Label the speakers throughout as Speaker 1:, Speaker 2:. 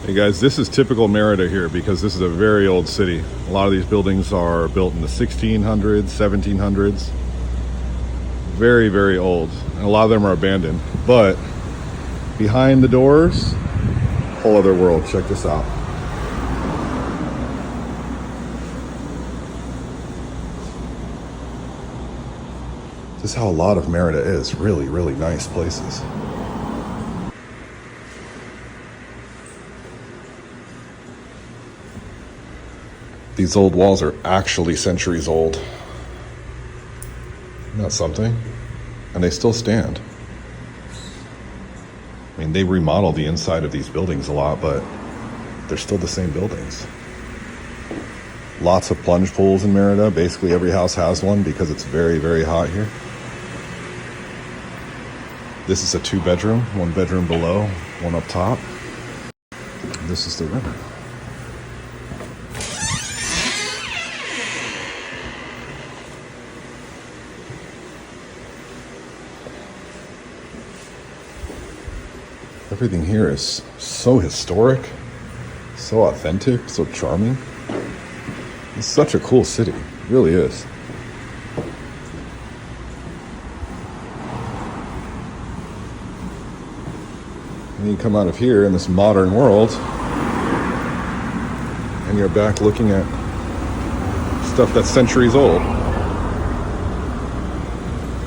Speaker 1: Hey guys, this is typical Merida here because this is a very old city. A lot of these buildings are built in the 1600s, 1700s. Very, very old. And a lot of them are abandoned. But behind the doors, whole other world. Check this out. This is how a lot of Merida is. Really, really nice places. These old walls are actually centuries old. Isn't that something? And they still stand. I mean, they remodel the inside of these buildings a lot, but they're still the same buildings. Lots of plunge pools in Merida. Basically every house has one because it's very, very hot here. This is a 2-bedroom, 1 bedroom below, 1 up top. This is the river. Everything here is so historic, so authentic, so charming. It's such a cool city, it really is. And you come out of here in this modern world, and you're back looking at stuff that's centuries old.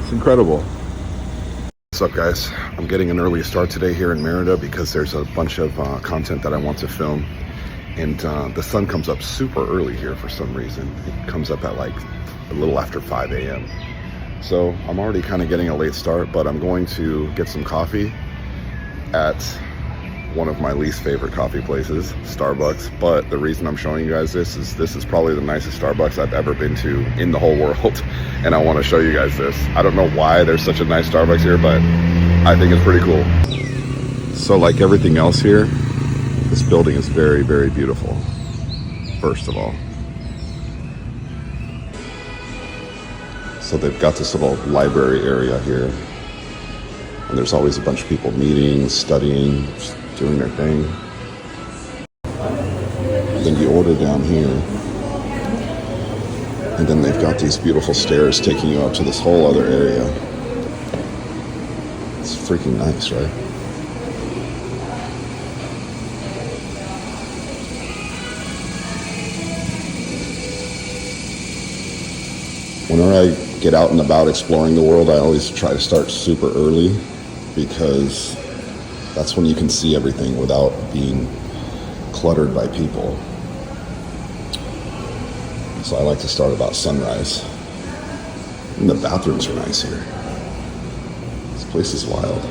Speaker 1: It's incredible. What's up, guys? I'm getting an early start today here in Merida because there's a bunch of content that I want to film, and the sun comes up super early here for some reason. It comes up at like a little after 5 a.m. So I'm already kind of getting a late start, but I'm going to get some coffee at one of my least favorite coffee places, Starbucks. But the reason I'm showing you guys this is probably the nicest Starbucks I've ever been to in the whole world, and I want to show you guys this. I don't know why there's such a nice Starbucks here, but I think it's pretty cool. So like everything else here, this building is very, very beautiful, first of all. So they've got this little library area here, and there's always a bunch of people meeting, studying, just doing their thing. And then you order down here, and then they've got these beautiful stairs taking you up to this whole other area. It's freaking nice, right? Whenever I get out and about exploring the world, I always try to start super early because that's when you can see everything without being cluttered by people. So I like to start about sunrise. And the bathrooms are nice here. This place is wild.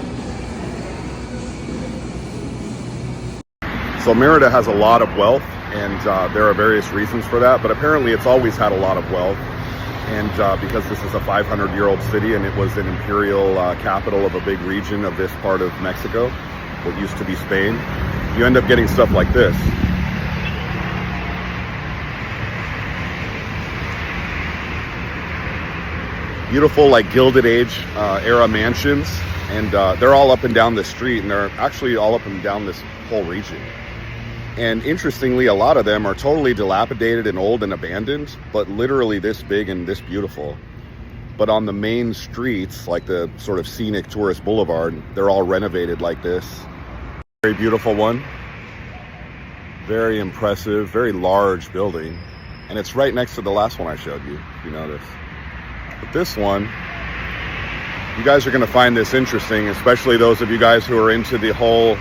Speaker 1: So Merida has a lot of wealth, and there are various reasons for that, but apparently it's always had a lot of wealth. And because this is a 500-year-old city and it was an imperial capital of a big region of this part of Mexico, what used to be Spain, you end up getting stuff like this. Beautiful, like Gilded Age era mansions, and they're all up and down this street, and they're actually all up and down this whole region. And interestingly, a lot of them are totally dilapidated and old and abandoned, but literally this big and this beautiful. But on the main streets, like the sort of scenic tourist boulevard, they're all renovated like this. Very beautiful one. Very impressive, very large building. And it's right next to the last one I showed you, if you notice. But this one, you guys are going to find this interesting, especially those of you guys who are into the whole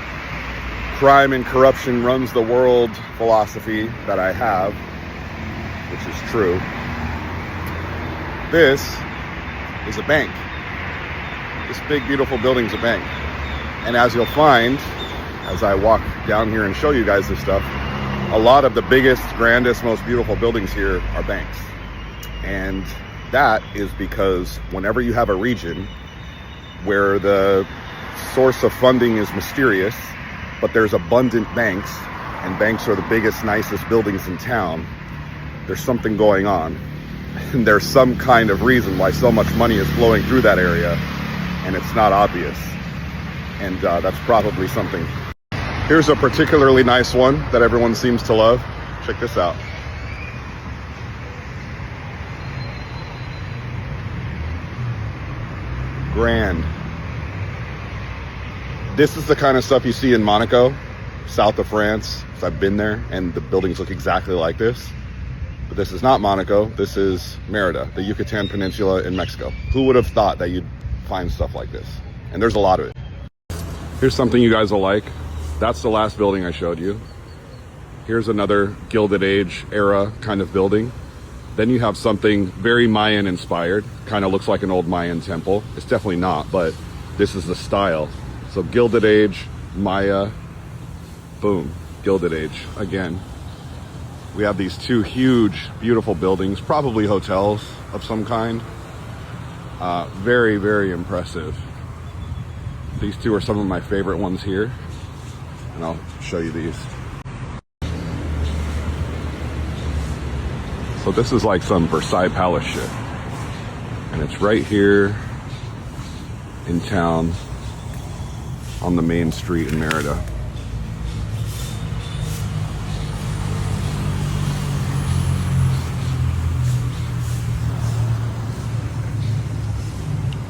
Speaker 1: crime and corruption runs the world philosophy that I have, which is true. This is a bank. This big, beautiful building's a bank. And as you'll find, as I walk down here and show you guys this stuff, a lot of the biggest, grandest, most beautiful buildings here are banks. And that is because whenever you have a region where the source of funding is mysterious, but there's abundant banks, and banks are the biggest, nicest buildings in town, there's something going on. And there's some kind of reason why so much money is flowing through that area, and it's not obvious. And that's probably something. Here's a particularly nice one that everyone seems to love. Check this out. Grand. This is the kind of stuff you see in Monaco, south of France. So I've been there, and the buildings look exactly like this. But this is not Monaco. This is Merida, the Yucatan Peninsula in Mexico. Who would have thought that you'd find stuff like this? And there's a lot of it. Here's something you guys will like. That's the last building I showed you. Here's another Gilded Age era kind of building. Then you have something very Mayan inspired. Kind of looks like an old Mayan temple. It's definitely not, but this is the style. So Gilded Age, Maya, boom, Gilded Age again. We have these two huge, beautiful buildings, probably hotels of some kind. Very, very impressive. These two are some of my favorite ones here. And I'll show you these. So this is like some Versailles Palace shit. And it's right here in town on the main street in Merida.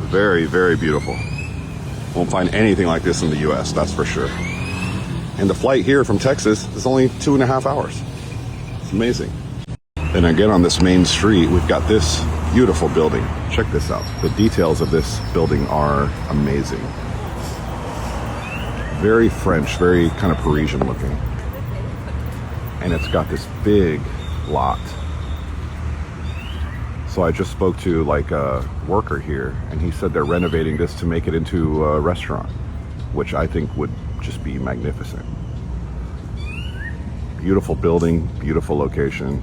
Speaker 1: Very, very beautiful. Won't find anything like this in the US, that's for sure. And the flight here from Texas is only 2.5 hours. It's amazing. Then again on this main street, we've got this beautiful building. Check this out. The details of this building are amazing. Very French, very kind of Parisian looking. And it's got this big lot. So I just spoke to like a worker here, and he said they're renovating this to make it into a restaurant, which I think would just be magnificent. Beautiful building, beautiful location.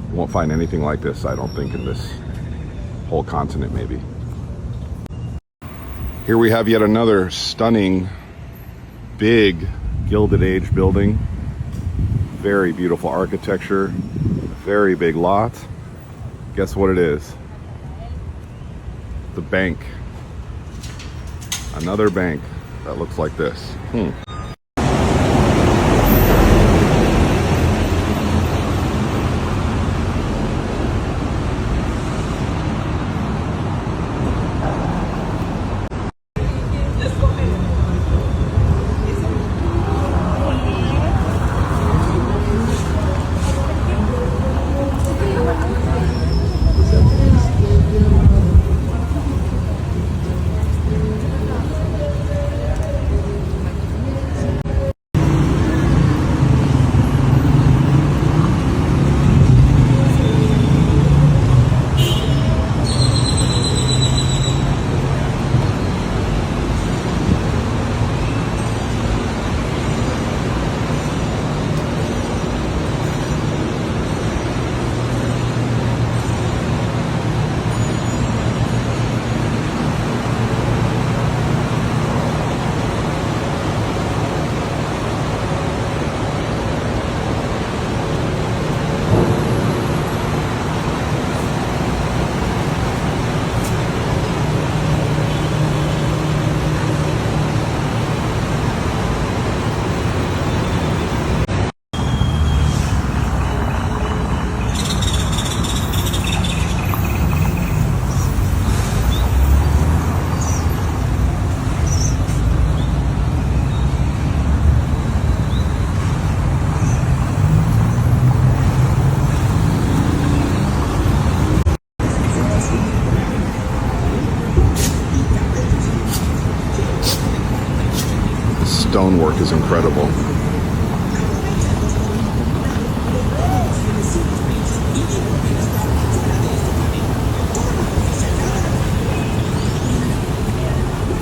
Speaker 1: You won't find anything like this, I don't think, in this whole continent, maybe. Here we have yet another stunning, big Gilded Age building. Very beautiful architecture, very big lot. Guess what it is? The bank. Another bank that looks like this.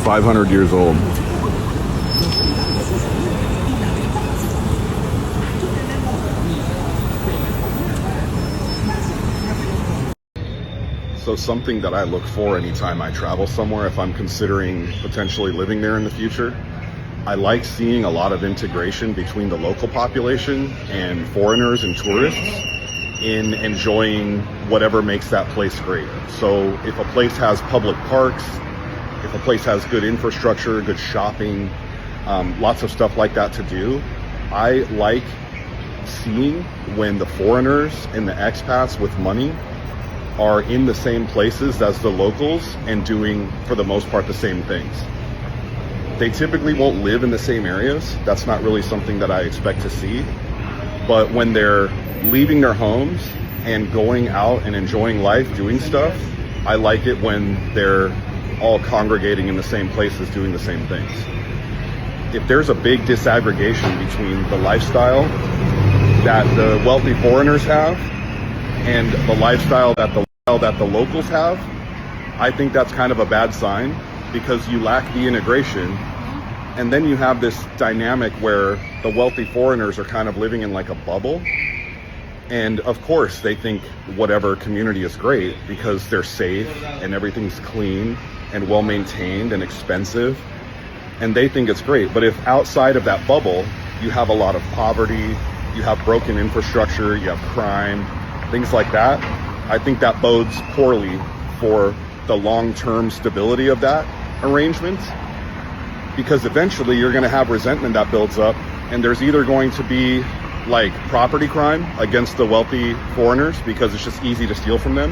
Speaker 1: 500 years old. So something that I look for anytime I travel somewhere, if I'm considering potentially living there in the future, I like seeing a lot of integration between the local population and foreigners and tourists in enjoying whatever makes that place great. So if a place has public parks, if a place has good infrastructure, good shopping, lots of stuff like that to do. I like seeing when the foreigners and the expats with money are in the same places as the locals and doing, for the most part, the same things. They typically won't live in the same areas. That's not really something that I expect to see. But when they're leaving their homes and going out and enjoying life, doing stuff, I like it when they're all congregating in the same places, doing the same things. If there's a big disaggregation between the lifestyle that the wealthy foreigners have and the lifestyle that the locals have, I think that's kind of a bad sign, because you lack the integration. And then you have this dynamic where the wealthy foreigners are kind of living in like a bubble. And of course they think whatever community is great because they're safe and everything's clean and well maintained and expensive. And they think it's great. But if outside of that bubble, you have a lot of poverty, you have broken infrastructure, you have crime, things like that, I think that bodes poorly for the long-term stability of that arrangement, because eventually you're going to have resentment that builds up, and there's either going to be like property crime against the wealthy foreigners because it's just easy to steal from them,